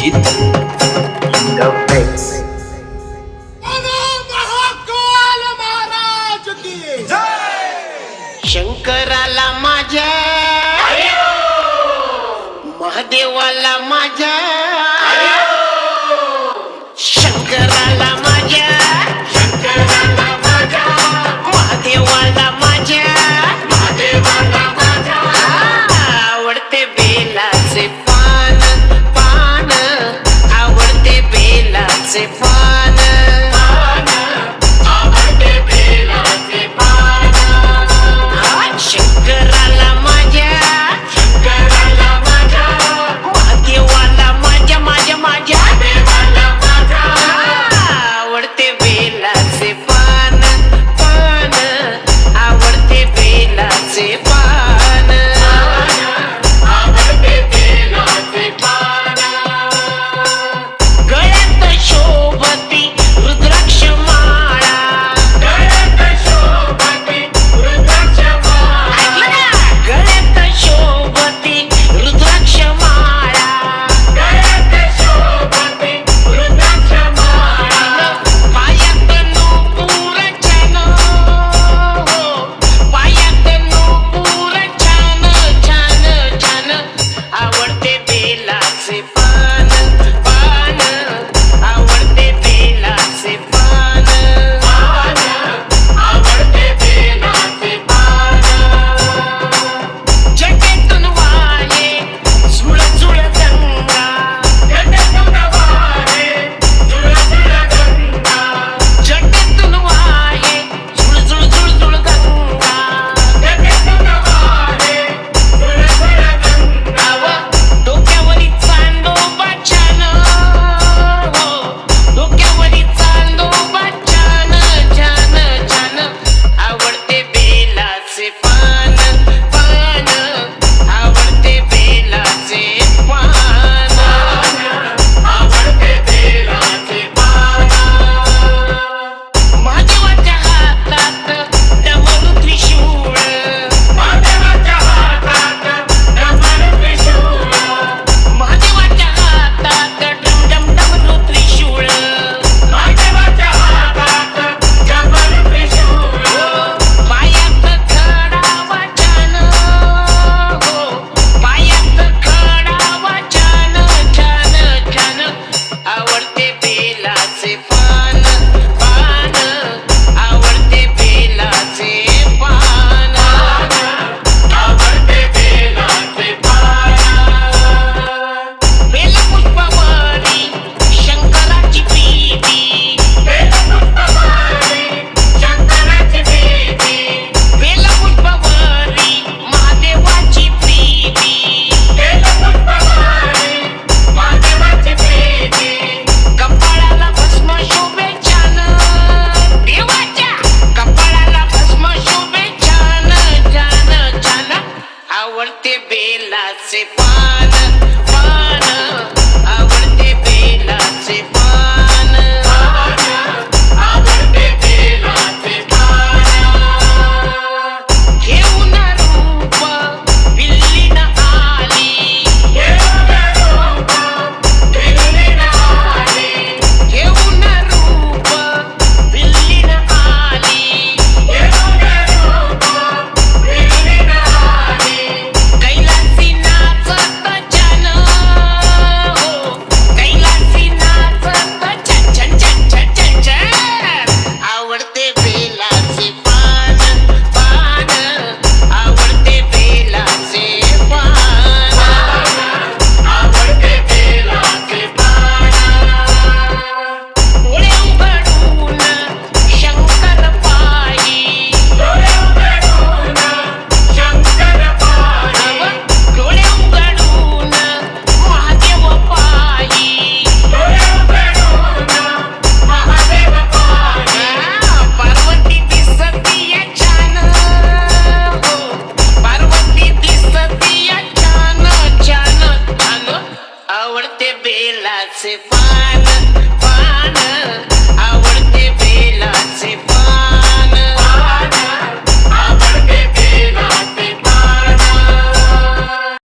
गीत शंकराला माझ्या महादेवाला माझ्या शंकराला माझ्या महादेवाला माझ्या आवडते बेलाचे पान पान आवडते बेलाचे पान शंकराला माझ्या महादेवाला माझ्या माझ्या आवडते बेलाचे पान पान आवडते बेलाचे पान गळ्यात शोभती रुद्राक्ष माळा गळ्यात शोभती रुद्राक्ष माळा पायात नूपुर छान पायात नूपुर छान छान छान आवडते बेलाचे पान पान आवडते बेलाचे पान जटेतून वाहे झुळ झुळ गंगा जटेतून वाहे झुळ झुळ झुळ झुळ गंगा डोक्यावरी चांदोबा छान डोक्यावरी चांदोबा छान छान छान आवडते बेलाचे पान पान आवडते बेलाचे पान महादेवाच्या हातात डमरू त्रिशूळ महादेवाच्या हातात डम डमरू त्रिशूळ पायात खडावा छान पायात खडावा छान छान छान आवडते बेलाचे पान पान आवडते बेलाचे पान बेलपुष्पावरी शंकराची प्रीती बेलपुष्पावरी महादेवाची प्रीती कपाळाला भस्म शोभे छान देवाच्या कपाळाला भस्म शोभे छान छान छान आवडते बेलाचे पान पान आवडते बेलाचे पान घेऊन रूप बिल्लीन आली घेऊन रूप बिल्लीन आली कैलासी नाचत छान कैलासी नाचत छन छन छन छन छन आवडते बेलाचे पान पान आवडते बेलाचे पान डोळे उघडून शंकर पायी डोळे उघडून महादेव पायी पार्वती दिसतीय छान पार्वती दिसतीय छान छान छान आवडते बेलाचे पान